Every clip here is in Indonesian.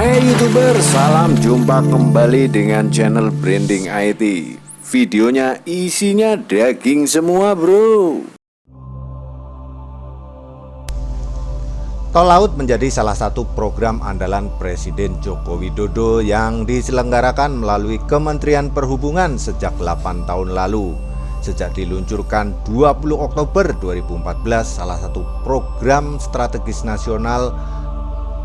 Hey YouTuber, salam jumpa kembali dengan channel Branding IT. Videonya isinya daging semua bro. Tol Laut menjadi salah satu program andalan Presiden Joko Widodo yang diselenggarakan melalui Kementerian Perhubungan sejak 8 tahun lalu. Sejak diluncurkan 20 Oktober 2014, salah satu program strategis nasional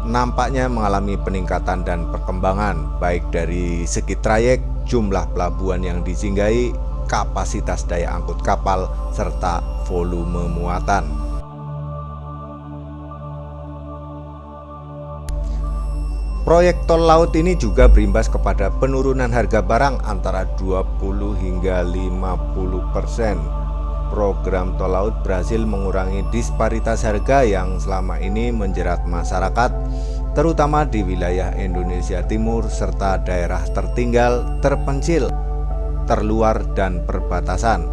nampaknya mengalami peningkatan dan perkembangan, baik dari segi trayek, jumlah pelabuhan yang disinggahi, kapasitas daya angkut kapal, serta volume muatan. Proyek tol laut ini juga berimbas kepada penurunan harga barang antara 20 hingga 50%. Program tol laut berhasil mengurangi disparitas harga yang selama ini menjerat masyarakat, terutama di wilayah Indonesia Timur serta daerah tertinggal, terpencil, terluar, dan perbatasan.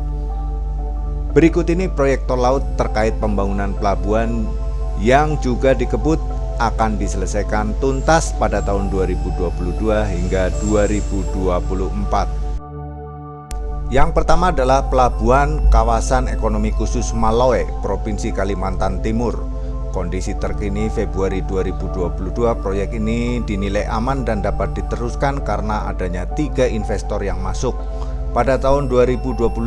Berikut ini proyek tol laut terkait pembangunan pelabuhan yang juga dikebut akan diselesaikan tuntas pada tahun 2022 hingga 2024. Yang pertama adalah Pelabuhan Kawasan Ekonomi Khusus Maloe, Provinsi Kalimantan Timur. Kondisi terkini Februari 2022, proyek ini dinilai aman dan dapat diteruskan karena adanya 3 investor yang masuk. Pada tahun 2025,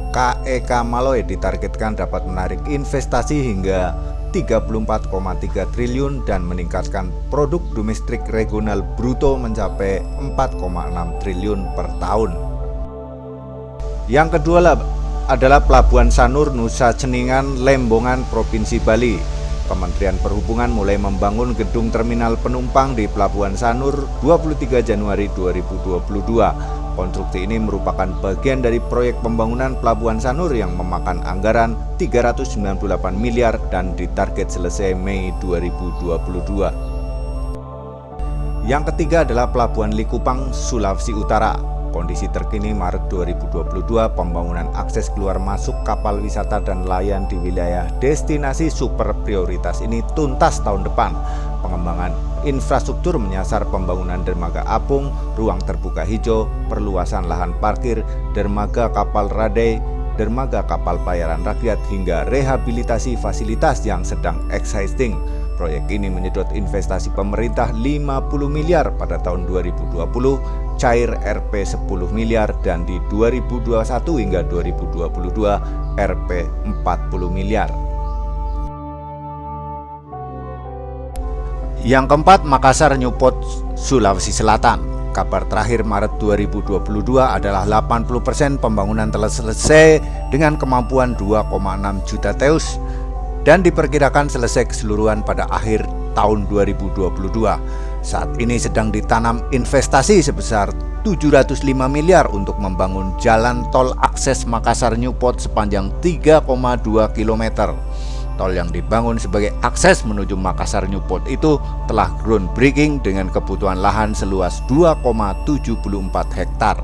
KEK Maloe ditargetkan dapat menarik investasi hingga 34,3 triliun dan meningkatkan produk domestik regional bruto mencapai 4,6 triliun per tahun. Yang kedua adalah Pelabuhan Sanur Nusa Ceningan Lembongan Provinsi Bali. Kementerian Perhubungan mulai membangun gedung terminal penumpang di Pelabuhan Sanur 23 Januari 2022. Konstruksi ini merupakan bagian dari proyek pembangunan Pelabuhan Sanur yang memakan anggaran 398 miliar dan ditarget selesai Mei 2022. Yang ketiga adalah Pelabuhan Likupang, Sulawesi Utara. Kondisi terkini Maret 2022, pembangunan akses keluar masuk kapal wisata dan nelayan di wilayah destinasi super prioritas ini tuntas tahun depan. Pengembangan infrastruktur menyasar pembangunan dermaga apung, ruang terbuka hijau, perluasan lahan parkir, dermaga kapal radai, dermaga kapal pelayaran rakyat, hingga rehabilitasi fasilitas yang sedang existing. Proyek ini menyedot investasi pemerintah 50 miliar pada tahun 2020, cair Rp 10 miliar, dan di 2021 hingga 2022 Rp 40 miliar. Yang keempat, Makassar Newport, Sulawesi Selatan. Kabar terakhir Maret 2022 adalah 80% pembangunan telah selesai dengan kemampuan 2,6 juta teus dan diperkirakan selesai keseluruhan pada akhir tahun 2022. Saat ini sedang ditanam investasi sebesar 705 miliar untuk membangun jalan tol akses Makassar Newport sepanjang 3,2 km. Tol yang dibangun sebagai akses menuju Makassar Newport itu telah groundbreaking dengan kebutuhan lahan seluas 2,74 hektar.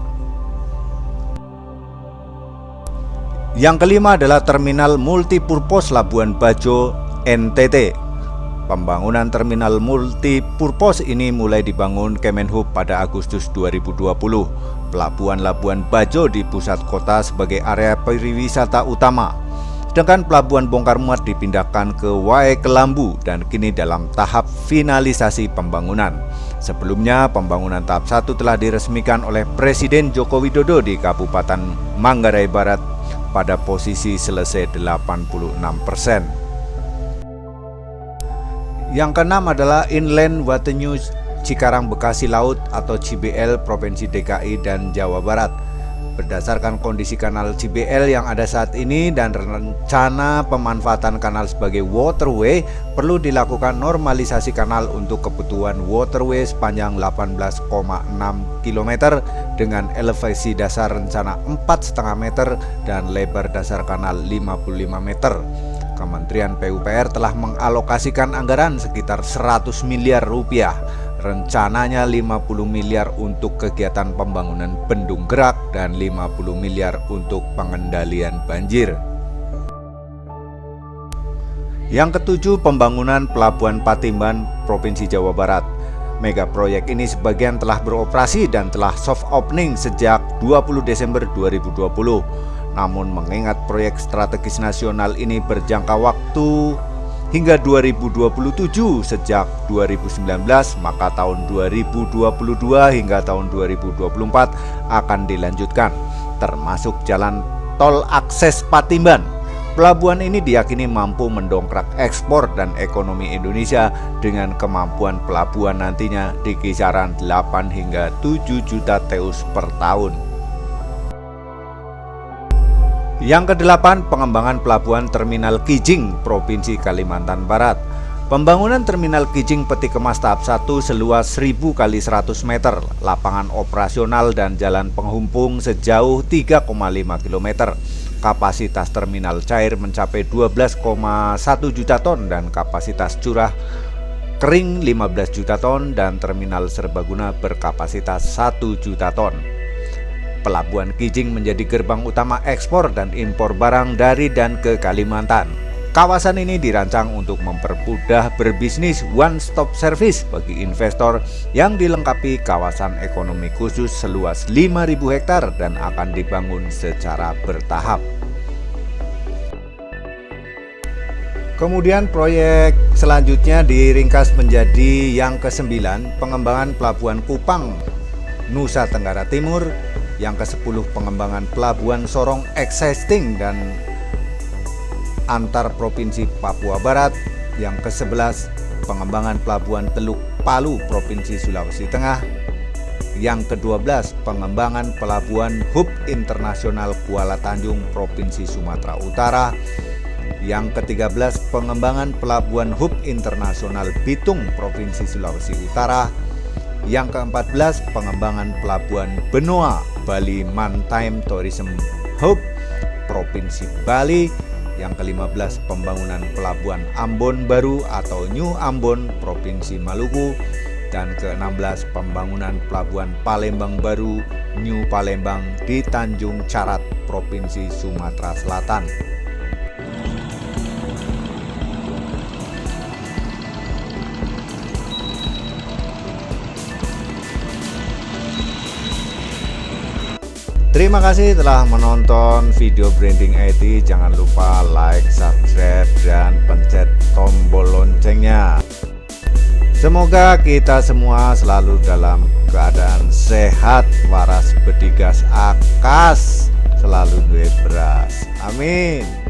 Yang kelima adalah Terminal Multipurpose Labuan Bajo, NTT. Pembangunan terminal multipurpose ini mulai dibangun Kemenhub pada Agustus 2020. Pelabuhan Labuan Bajo di pusat kota sebagai area pariwisata utama. Sedangkan pelabuhan bongkar muat dipindahkan ke Wae Kelambu dan kini dalam tahap finalisasi pembangunan. Sebelumnya, pembangunan tahap 1 telah diresmikan oleh Presiden Joko Widodo di Kabupaten Manggarai Barat pada posisi selesai 86%. Yang keenam adalah Inland Waterway Cikarang Bekasi Laut atau CBL Provinsi DKI dan Jawa Barat. Berdasarkan kondisi kanal CBL yang ada saat ini dan rencana pemanfaatan kanal sebagai waterway, perlu dilakukan normalisasi kanal untuk kebutuhan waterway sepanjang 18,6 km dengan elevasi dasar rencana 4,5 meter dan lebar dasar kanal 55 meter. Kementerian PUPR telah mengalokasikan anggaran sekitar 100 miliar rupiah. Rencananya 50 miliar untuk kegiatan pembangunan bendung gerak dan 50 miliar untuk pengendalian banjir. Yang ketujuh, pembangunan Pelabuhan Patimban, Provinsi Jawa Barat. Mega proyek ini sebagian telah beroperasi dan telah soft opening sejak 20 Desember 2020. Namun mengingat proyek strategis nasional ini berjangka waktu hingga 2027 sejak 2019, maka tahun 2022 hingga tahun 2024 akan dilanjutkan, termasuk jalan tol akses Patimban. Pelabuhan ini diyakini mampu mendongkrak ekspor dan ekonomi Indonesia dengan kemampuan pelabuhan nantinya di kisaran 8 hingga 7 juta TEU per tahun. Yang kedelapan, pengembangan pelabuhan Terminal Kijing, Provinsi Kalimantan Barat. Pembangunan Terminal Kijing Peti Kemas tahap 1 seluas 1000 x 100 meter, lapangan operasional dan jalan penghubung sejauh 3,5 km. Kapasitas terminal cair mencapai 12,1 juta ton dan kapasitas curah kering 15 juta ton dan terminal serbaguna berkapasitas 1 juta ton. Pelabuhan Kijing menjadi gerbang utama ekspor dan impor barang dari dan ke Kalimantan. Kawasan ini dirancang untuk mempermudah berbisnis one-stop service bagi investor yang dilengkapi kawasan ekonomi khusus seluas 5.000 hektar dan akan dibangun secara bertahap. Kemudian proyek selanjutnya diringkas menjadi yang ke-9, pengembangan Pelabuhan Kupang, Nusa Tenggara Timur. Yang ke-10, pengembangan Pelabuhan Sorong Existing dan antar Provinsi Papua Barat. Yang ke-11, pengembangan Pelabuhan Teluk Palu, Provinsi Sulawesi Tengah. Yang ke-12, pengembangan Pelabuhan Hub Internasional Kuala Tanjung, Provinsi Sumatera Utara. Yang ke-13, pengembangan Pelabuhan Hub Internasional Bitung, Provinsi Sulawesi Utara. Yang ke-14, pengembangan Pelabuhan Benoa Bali Maritime Tourism Hub, Provinsi Bali. Yang ke-15, pembangunan Pelabuhan Ambon Baru atau New Ambon, Provinsi Maluku. Dan ke-16, pembangunan Pelabuhan Palembang Baru, New Palembang di Tanjung Carat, Provinsi Sumatera Selatan. Terima kasih telah menonton video Branding IT. Jangan lupa like, subscribe, dan pencet tombol loncengnya. Semoga kita semua selalu dalam keadaan sehat, waras, bedigas, akas, selalu duit beras. Amin.